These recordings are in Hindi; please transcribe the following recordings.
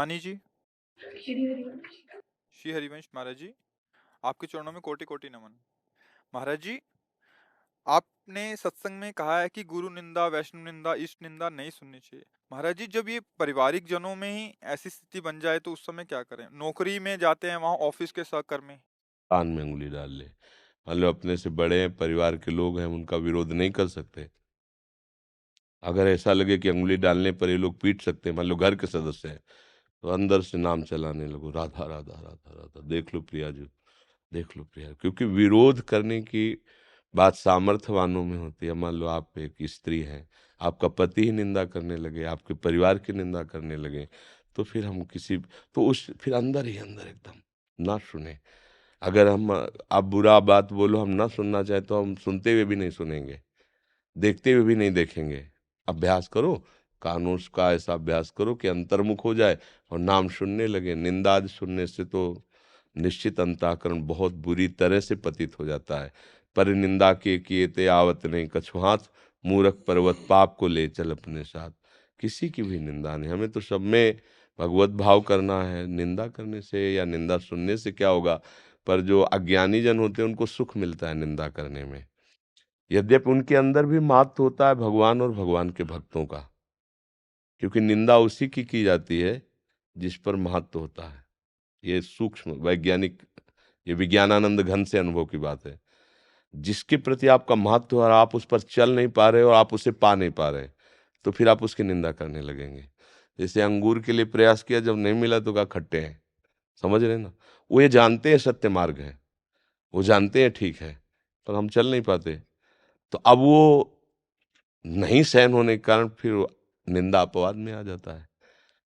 शिवानी जी। श्री हरिवंश महाराज जी, आपके चरणों में कोटि कोटि नमन। महाराज जी, आपने सत्संग में कहा है कि गुरु निंदा, वैष्णव निंदा, इष्ट निंदा नहीं सुननी चाहिए। महाराज जी, जब ये पारिवारिक जनों में ही ऐसी स्थिति बन जाए तो उस समय क्या करें? नौकरी में जाते हैं, वहां ऑफिस के सहकर्मी। कान में उंगली डाल ले। मान लो अपने से बड़े हैं, परिवार के लोग हैं, उनका विरोध नहीं कर सकते। अगर ऐसा लगे कि उंगली डालने पर ये लोग पीट सकते हैं, मान लो घर के सदस्य हैं, तो अंदर से नाम चलाने लगो, राधा राधा राधा राधा, देख लो प्रिया जी, देख लो प्रिया। क्योंकि विरोध करने की बात सामर्थ्यवानों में होती है। मान लो आप एक स्त्री हैं, आपका पति ही निंदा करने लगे, आपके परिवार की निंदा करने लगे, तो फिर हम किसी, तो उस फिर अंदर ही अंदर एकदम ना सुने। अगर हम आप बुरा बात बोलो, हम ना सुनना चाहे तो हम सुनते हुए भी नहीं सुनेंगे, देखते हुए भी नहीं देखेंगे। अभ्यास करो, कानून का ऐसा अभ्यास करो कि अंतर्मुख हो जाए और नाम सुनने लगे। निंदा आदि सुनने से तो निश्चित अंतःकरण बहुत बुरी तरह से पतित हो जाता है। पर निंदा के किए ते आवत नहीं कछु हाथ, मूरख पर्वत पाप को ले चल अपने साथ। किसी की भी निंदा नहीं, हमें तो सब में भगवत भाव करना है। निंदा करने से या निंदा सुनने से क्या होगा? पर जो अज्ञानी जन होते हैं उनको सुख मिलता है निंदा करने में। यद्यपि उनके अंदर भी महत्व होता है भगवान और भगवान के भक्तों का, क्योंकि निंदा उसी की जाती है जिस पर महत्व होता है। ये सूक्ष्म वैज्ञानिक, ये विज्ञानानंद घन से अनुभव की बात है। जिसके प्रति आपका महत्व है और आप उस पर चल नहीं पा रहे और आप उसे पा नहीं पा रहे, तो फिर आप उसकी निंदा करने लगेंगे। जैसे अंगूर के लिए प्रयास किया, जब नहीं मिला तो कहा खट्टे हैं। समझ रहे ना? वो ये जानते हैं सत्य मार्ग है, वो जानते हैं ठीक है, पर हम चल नहीं पाते। तो अब वो नहीं सहन होने के कारण फिर वो निंदा अपवाद में आ जाता है।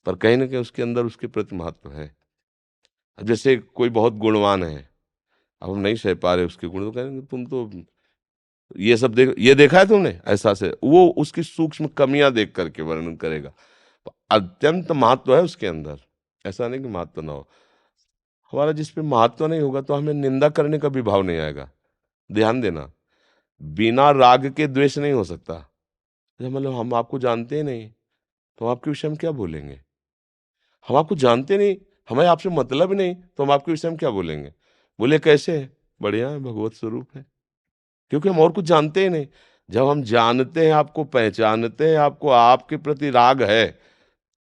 पर कहीं ना कहीं उसके अंदर उसके प्रति महत्व है। अब जैसे कोई बहुत गुणवान है, अब हम नहीं सह पा रहे उसके गुण, तो कहेंगे तुम तो ये सब देख, ये देखा है तुमने ऐसा से, वो उसकी सूक्ष्म कमियां देख करके वर्णन करेगा। तो अत्यंत महत्व है उसके अंदर, ऐसा नहीं कि महत्व ना हो। हमारा जिस पे महत्व नहीं होगा तो हमें निंदा करने का भी भाव नहीं आएगा। ध्यान देना, बिना राग के द्वेष नहीं हो सकता। मतलब हम आपको जानते ही नहीं, तो हम आपके विषय में क्या बोलेंगे? हम आपको जानते नहीं, हमें आपसे मतलब ही नहीं, तो हम आपके विषय में क्या बोलेंगे? बोले कैसे है? बढ़िया है, भगवत स्वरूप है। क्योंकि हम और कुछ जानते ही नहीं। जब हम जानते हैं, आपको पहचानते हैं, आपको आपके प्रति राग है,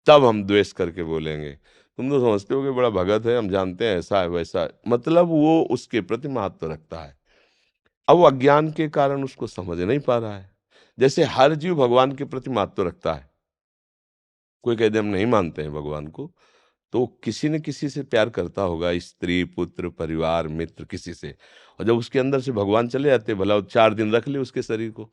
तब हम द्वेष करके बोलेंगे। तुम तो समझते हो कि बड़ा भगत है, हम जानते हैं ऐसा है वैसा है, मतलब वो उसके प्रति महत्व रखता है। अब वो अज्ञान के कारण उसको समझ नहीं पा रहा है। जैसे हर जीव भगवान के प्रति महत्व रखता है। कोई कह दे हम नहीं मानते हैं भगवान को, तो किसी न किसी से प्यार करता होगा, स्त्री, पुत्र, परिवार, मित्र, किसी से। और जब उसके अंदर से भगवान चले जाते, भला वो 4 दिन रख ले उसके शरीर को,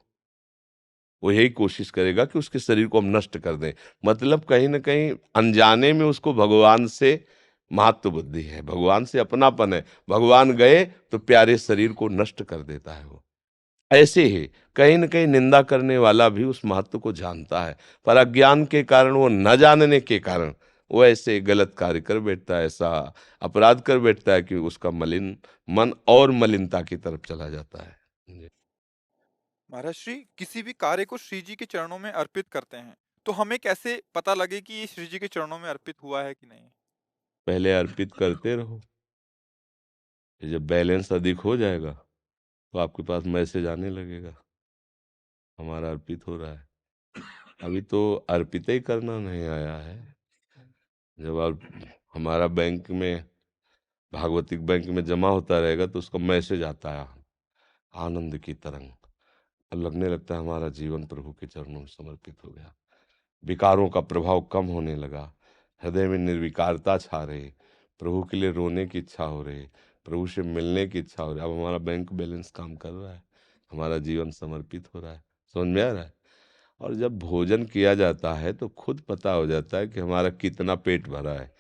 वो यही कोशिश करेगा कि उसके शरीर को हम नष्ट कर दें। मतलब कहीं ना कहीं अनजाने में उसको भगवान से महत्व बुद्धि है, भगवान से अपनापन है। भगवान गए तो प्यारे शरीर को नष्ट कर देता है वो। ऐसे ही कहीं न कहीं निंदा करने वाला भी उस महत्व को जानता है, पर अज्ञान के कारण, वो न जानने के कारण वो ऐसे गलत कार्य कर बैठता है, ऐसा अपराध कर बैठता है कि उसका मलिन मन और मलिनता की तरफ चला जाता है। जी। महाराज श्री, किसी भी कार्य को श्री जी के चरणों में अर्पित करते हैं, तो हमें कैसे पता लगे कि ये श्री जी के चरणों में अर्पित हुआ है कि नहीं? पहले अर्पित करते रहो, जब बैलेंस अधिक हो जाएगा तो आपके पास मैसेज आने लगेगा हमारा अर्पित हो रहा है। अभी तो अर्पित ही करना नहीं आया है। जब आप हमारा बैंक में, भागवतिक बैंक में जमा होता रहेगा तो उसका मैसेज आता है, आनंद की तरंग। अब लगने लगता है हमारा जीवन प्रभु के चरणों में समर्पित हो गया। विकारों का प्रभाव कम होने लगा, हृदय में निर्विकारता छा रही, प्रभु के लिए रोने की इच्छा हो रही, प्रभु से मिलने की इच्छा हो रही। अब हमारा बैंक बैलेंस काम कर रहा है, हमारा जीवन समर्पित हो रहा है। समझ में आ रहा है? और जब भोजन किया जाता है तो खुद पता हो जाता है कि हमारा कितना पेट भरा है।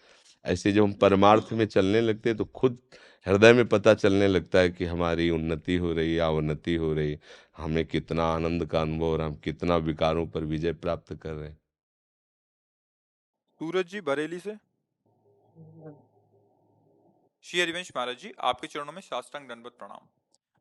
ऐसे जब हम परमार्थ में चलने लगते हैं तो खुद हृदय में पता चलने लगता है कि हमारी उन्नति हो रही या अवनति हो रही, हमें कितना आनंद का अनुभव हो रहा है, हम कितना विकारों पर विजय प्राप्त कर रहे हैं। सूरज जी बरेली से। श्री हरिवंश महाराज जी, आपके चरणों में साष्टांग दंडवत प्रणाम।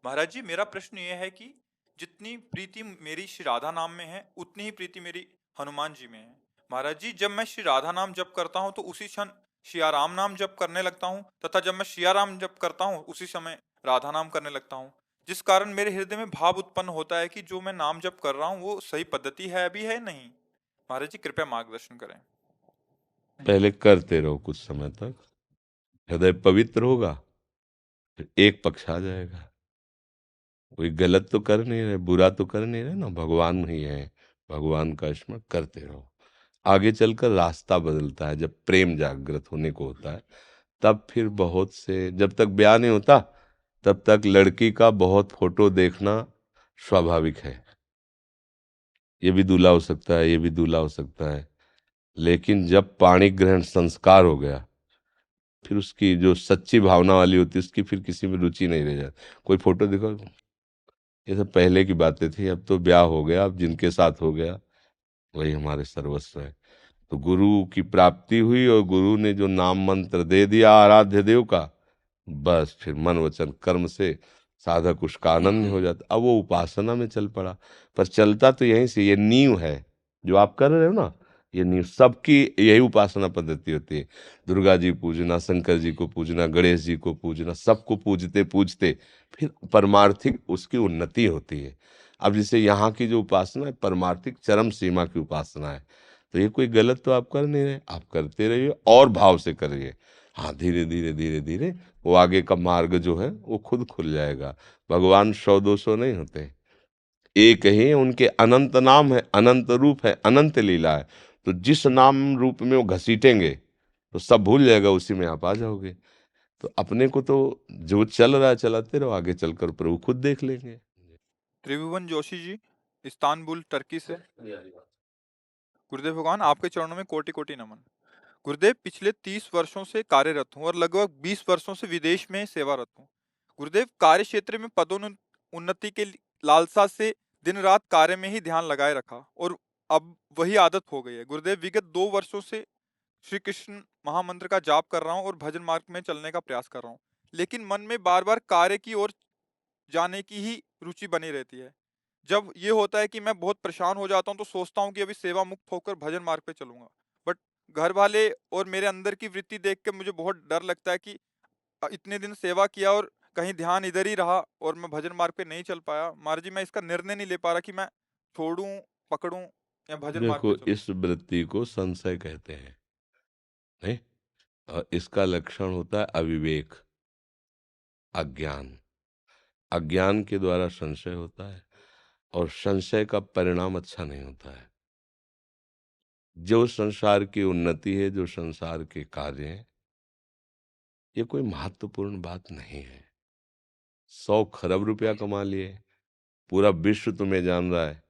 महाराज जी, मेरा प्रश्न यह है कि जितनी प्रीति मेरी श्री राधा नाम में है, उतनी ही प्रीति मेरी हनुमान जी में है। महाराज जी, जब मैं श्री राधा नाम जप करता हूँ तो उसी क्षण सियाराम नाम जप करने लगता हूँ, तथा जब मैं सियाराम जप करता हूँ उसी समय राधा नाम करने लगता हूँ, जिस कारण मेरे हृदय में भाव उत्पन्न होता है कि जो मैं नाम जप कर रहा हूँ वो सही पद्धति है भी है नहीं। महाराज जी, कृपया मार्गदर्शन करें। पहले करते रहो कुछ समय तक, हृदय पवित्र होगा, फिर एक पक्ष आ जाएगा। कोई गलत तो कर नहीं रहे, बुरा तो कर नहीं रहे ना, भगवान ही है, भगवान का स्मरण करते रहो। आगे चलकर रास्ता बदलता है, जब प्रेम जागृत होने को होता है तब फिर बहुत से, जब तक ब्याह नहीं होता तब तक लड़की का बहुत फोटो देखना स्वाभाविक है, ये भी दूल्हा हो सकता है, ये भी दूल्हा हो सकता है। लेकिन जब पाणी ग्रहण संस्कार हो गया, फिर उसकी जो सच्ची भावना वाली होती है उसकी फिर किसी में रुचि नहीं रह जाती। कोई फोटो देखो, ये सब पहले की बातें थी, अब तो ब्याह हो गया, अब जिनके साथ हो गया वही हमारे सर्वस्व है। तो गुरु की प्राप्ति हुई और गुरु ने जो नाम मंत्र दे दिया आराध्य देव का, बस फिर मन वचन कर्म से साधक उसका आनंद हो जाता। अब वो उपासना में चल पड़ा, पर चलता तो यहीं से, ये नींव है जो आप कर रहे हो ना, ये नींव सबकी यही उपासना पद्धति होती है। दुर्गा जी पूजना, शंकर जी को पूजना, गणेश जी को पूजना, सबको पूजते पूजते फिर परमार्थिक उसकी उन्नति होती है। अब जैसे यहाँ की जो उपासना है परमार्थिक चरम सीमा की उपासना है, तो ये कोई गलत तो आप कर नहीं रहे, आप करते रहिए और भाव से करिए। हाँ, धीरे धीरे धीरे धीरे वो आगे का मार्ग जो है वो खुद खुल जाएगा। भगवान 100-200 नहीं होते, एक ही है, उनके अनंत नाम है, अनंत रूप है, अनंत लीला है। तो जिस नाम रूप में वो घसीटेंगे तो सब भूल जाएगा, उसी में आप आ जाओगे। तो अपने को तो जो चल रहा है चलाते रहो, आगे चलकर प्रभु खुद देख लेंगे। त्रिभुवन जोशी जी, इस्तांबुल टर्की से। गुरुदेव भगवान, आपके चरणों में कोटि कोटि नमन। गुरुदेव, पिछले 30 वर्षों से कार्यरत हूँ और लगभग 20 वर्षों से विदेश में सेवारत हूँ। गुरुदेव, कार्य क्षेत्र में पदोन्नति के लालसा से दिन रात कार्य में ही ध्यान लगाए रखा और अब वही आदत हो गई है। गुरुदेव, विगत 2 वर्षों से श्री कृष्ण महामंत्र का जाप कर रहा हूँ और भजन मार्ग में चलने का प्रयास कर रहा हूँ, लेकिन मन में बार बार कार्य की ओर जाने की ही रुचि बनी रहती है। जब ये होता है कि मैं बहुत परेशान हो जाता हूँ तो सोचता हूँ कि अभी सेवा मुक्त होकर भजन मार्ग पे चलूंगा, बट घर वाले और मेरे अंदर की वृत्ति देख के मुझे बहुत डर लगता है कि इतने दिन सेवा किया और कहीं ध्यान इधर ही रहा और मैं भजन मार्ग पे नहीं चल पाया। महाराज जी, मैं इसका निर्णय नहीं ले पा रहा कि मैं छोड़ूं, पकड़ूं या भजन मार्ग पे देखो, चलूं। इस वृत्ति को संशय कहते हैं, नहीं? और इसका लक्षण होता है अविवेक, अज्ञान। अज्ञान के द्वारा संशय होता है और संशय का परिणाम अच्छा नहीं होता है। जो संसार की उन्नति है, जो संसार के कार्य हैं, ये कोई महत्वपूर्ण बात नहीं है। 100 खरब रुपया कमा लिए, पूरा विश्व तुम्हें जान रहा है,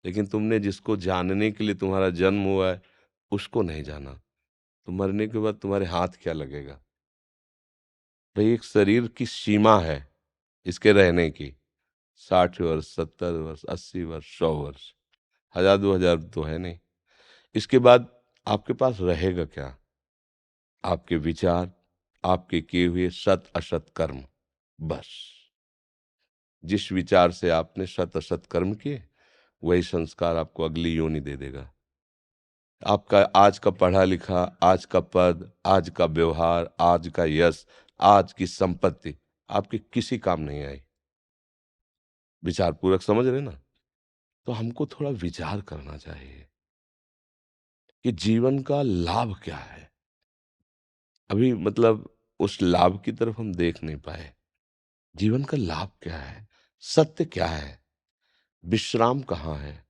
लेकिन तुमने जिसको जानने के लिए तुम्हारा जन्म हुआ है उसको नहीं जाना, तो मरने के बाद तुम्हारे हाथ क्या लगेगा? भाई, एक शरीर की सीमा है इसके रहने की, 60 वर्ष, 70 वर्ष, 80 वर्ष, 100 वर्ष, 1000-2000 तो है नहीं। इसके बाद आपके पास रहेगा क्या? आपके विचार, आपके किए हुए सत असत कर्म, बस। जिस विचार से आपने सत असत कर्म किए वही संस्कार आपको अगली योनि दे देगा। आपका आज का पढ़ा लिखा, आज का पद, आज का व्यवहार, आज का यश, आज की संपत्ति आपके किसी काम नहीं आई। विचार पूर्वक समझ रहे ना? तो हमको थोड़ा विचार करना चाहिए कि जीवन का लाभ क्या है। अभी मतलब उस लाभ की तरफ हम देख नहीं पाए। जीवन का लाभ क्या है, सत्य क्या है, विश्राम कहाँ है,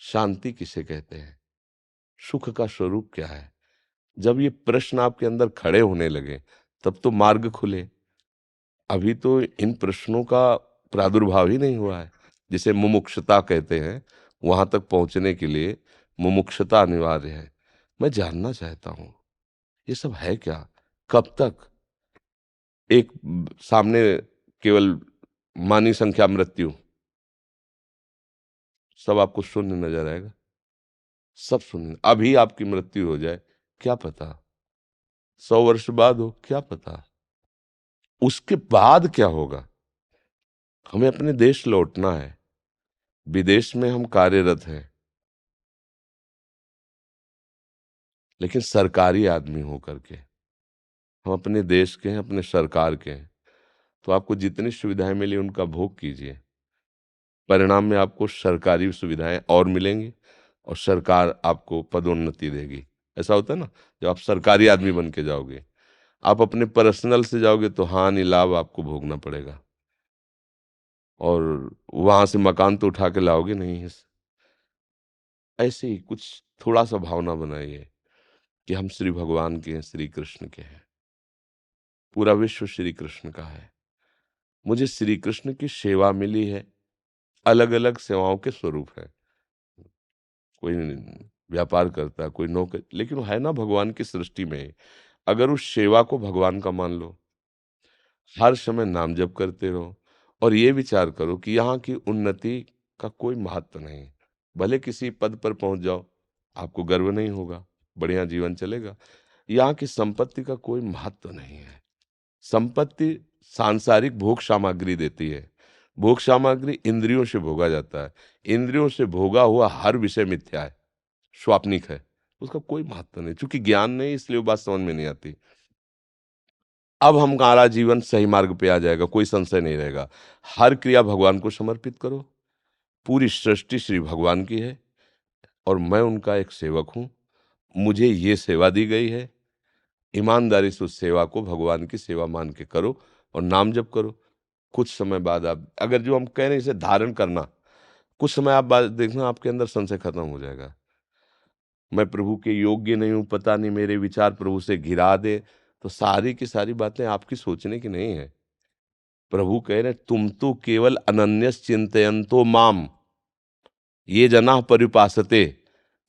शांति किसे कहते हैं, सुख का स्वरूप क्या है। जब ये प्रश्न आपके अंदर खड़े होने लगे तब तो मार्ग खुले। अभी तो इन प्रश्नों का प्रादुर्भाव ही नहीं हुआ है, जिसे मुमुक्षुता कहते हैं। वहां तक पहुंचने के लिए मुमुक्षुता अनिवार्य है। मैं जानना चाहता हूं ये सब है क्या, कब तक? एक सामने केवल मानी संख्या मृत्यु, सब आपको शून्य नजर आएगा, सब शून्य। अभी आपकी मृत्यु हो जाए क्या पता, 100 वर्ष बाद हो क्या पता, उसके बाद क्या होगा। हमें अपने देश लौटना है, विदेश में हम कार्यरत हैं, लेकिन सरकारी आदमी हो करके, हम अपने देश के हैं, अपने सरकार के हैं, तो आपको जितनी सुविधाएं मिली उनका भोग कीजिए। परिणाम में आपको सरकारी सुविधाएं और मिलेंगी और सरकार आपको पदोन्नति देगी। ऐसा होता है ना, जब आप सरकारी आदमी बन के जाओगे, आप अपने पर्सनल से जाओगे तो हानि लाभ आपको भोगना पड़ेगा, और वहां से मकान तो उठा के लाओगे नहीं। ऐसे ही कुछ थोड़ा सा भावना बनाइए कि हम श्री भगवान के हैं, श्री कृष्ण के हैं, पूरा विश्व श्री कृष्ण का है। मुझे श्री कृष्ण की सेवा मिली है, अलग अलग सेवाओं के स्वरूप है। कोई व्यापार करता है, कोई नौकरी, लेकिन वो है ना भगवान की सृष्टि में। अगर उस सेवा को भगवान का मान लो, हर समय नाम जप करते रहो, और ये विचार करो कि यहाँ की उन्नति का कोई महत्व नहीं। भले किसी पद पर पहुंच जाओ, आपको गर्व नहीं होगा, बढ़िया जीवन चलेगा। यहाँ की संपत्ति का कोई महत्व नहीं है। संपत्ति सांसारिक भोग सामग्री देती है। भोग सामग्री इंद्रियों से भोगा जाता है। इंद्रियों से भोगा हुआ हर विषय मिथ्या है, स्वाप्निक है, उसका कोई महत्व नहीं। चूंकि ज्ञान नहीं, इसलिए वो बात समझ में नहीं आती। अब हमारा जीवन सही मार्ग पे आ जाएगा, कोई संशय नहीं रहेगा। हर क्रिया भगवान को समर्पित करो। पूरी सृष्टि श्री भगवान की है और मैं उनका एक सेवक हूँ। मुझे ये सेवा दी गई है, ईमानदारी से उस सेवा को भगवान की सेवा मान के करो और नाम जप करो। कुछ समय बाद आप, अगर जो हम कह रहे हैं इसे धारण करना, कुछ समय आप बाद देखना आपके अंदर संशय खत्म हो जाएगा। मैं प्रभु के योग्य नहीं हूं, पता नहीं मेरे विचार प्रभु से घिरा दे, तो सारी की सारी बातें आपकी सोचने की नहीं है। प्रभु कह रहे तुम तो केवल अनन्यस चिंतयन्तो माम ये जना परिपासते।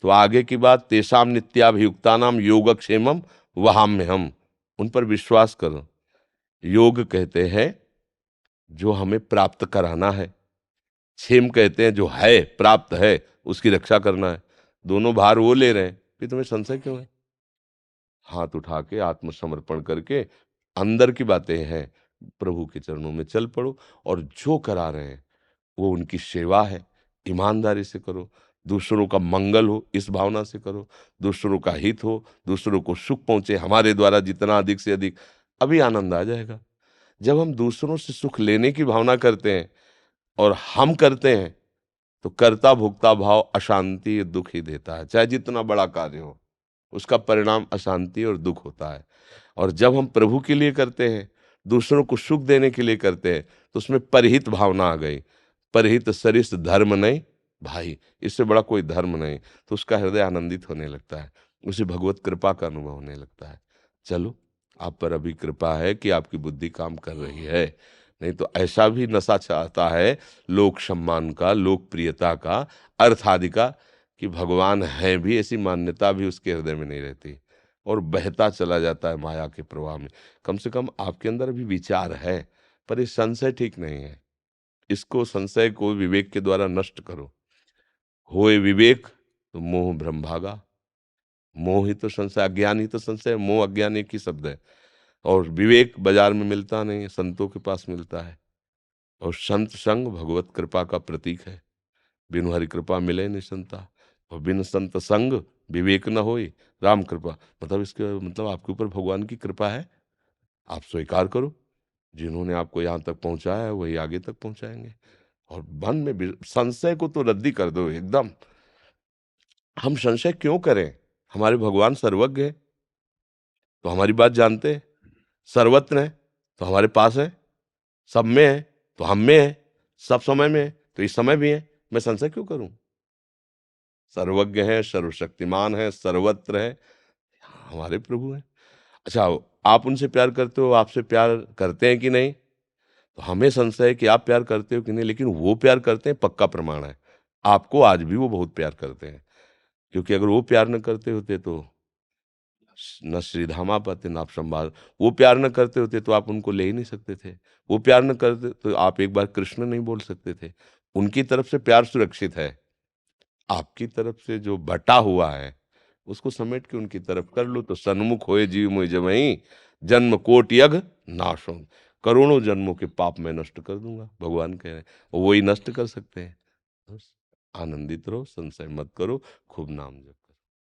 तो आगे की बात, तेषाम नित्याभियुक्ता नाम योगक्षेमम वहाम्य हम, उन पर विश्वास करो। योग कहते हैं जो हमें प्राप्त कराना है, क्षेम कहते हैं जो है प्राप्त है उसकी रक्षा करना है। दोनों भार वो ले रहे हैं, फिर तुम्हें संशय क्यों है? हाथ उठा के आत्मसमर्पण करके अंदर की बातें हैं, प्रभु के चरणों में चल पड़ो, और जो करा रहे हैं वो उनकी सेवा है, ईमानदारी से करो। दूसरों का मंगल हो इस भावना से करो, दूसरों का हित हो, दूसरों को सुख पहुंचे हमारे द्वारा जितना अधिक से अधिक, अभी आनंद आ जाएगा। जब हम दूसरों से सुख लेने की भावना करते हैं और हम करते हैं, तो कर्ता भोक्ता भाव अशांति दुख ही देता है। चाहे जितना बड़ा कार्य हो, उसका परिणाम अशांति और दुख होता है। और जब हम प्रभु के लिए करते हैं, दूसरों को सुख देने के लिए करते हैं, तो उसमें परहित भावना आ गई। परहित सरिस धर्म नहीं भाई, इससे बड़ा कोई धर्म नहीं। तो उसका हृदय आनंदित होने लगता है, उसे भगवत कृपा का अनुभव होने लगता है। चलो, आप पर अभी कृपा है कि आपकी बुद्धि काम कर रही है, नहीं तो ऐसा भी नशा चाहता है लोक सम्मान का, लोकप्रियता का, अर्थ आदि का, कि भगवान है भी, ऐसी मान्यता भी उसके हृदय में नहीं रहती, और बहता चला जाता है माया के प्रवाह में। कम से कम आपके अंदर भी विचार है, पर ये संशय ठीक नहीं है। इसको, संशय को विवेक के द्वारा नष्ट करो। होए विवेक तो मोह भ्रम भागा। मोह ही तो संशय, अज्ञान ही तो संशय, मोह अज्ञान एक ही शब्द है। और विवेक बाजार में मिलता नहीं है, संतों के पास मिलता है। और संत संग भगवत कृपा का प्रतीक है। बिनु हरि कृपा मिले निसंता, और बिन संत संग विवेक न होई राम कृपा। मतलब इसके मतलब आपके ऊपर भगवान की कृपा है, आप स्वीकार करो। जिन्होंने आपको यहाँ तक पहुंचाया है वही आगे तक पहुंचाएंगे। और मन में संशय को तो रद्दी कर दो एकदम। हम संशय क्यों करें? हमारे भगवान सर्वज्ञ है, तो हमारी बात जानते हैं। सर्वत्र है तो हमारे पास है, सब में है तो हम में है, सब समय में है तो इस समय भी है। मैं संशय क्यों करूं? सर्वज्ञ है, सर्वशक्तिमान है, सर्वत्र है, हमारे प्रभु हैं। अच्छा, आप उनसे प्यार करते हो, आपसे प्यार करते हैं कि नहीं? तो हमें संशय है कि आप प्यार करते हो कि नहीं, लेकिन वो प्यार करते हैं पक्का प्रमाण है। आपको आज भी वो बहुत प्यार करते हैं, क्योंकि अगर वो प्यार न करते होते तो न श्रीधामा पाते न आप संभाल। वो प्यार न करते होते तो आप उनको ले ही नहीं सकते थे। वो प्यार न करते तो आप एक बार कृष्ण नहीं बोल सकते थे। उनकी तरफ से प्यार सुरक्षित है, आपकी तरफ से जो बटा हुआ है उसको समेट के उनकी तरफ कर लो, तो सन्मुख होए जीव मोहि जमहि, जन्म कोट यज्ञ नाश हो। करोड़ों जन्मों के पाप मैं नष्ट कर दूंगा, भगवान कह रहे हैं, और वही नष्ट कर सकते हैं। बस आनंदित रहो, संशय मत करो, खूब नाम जप।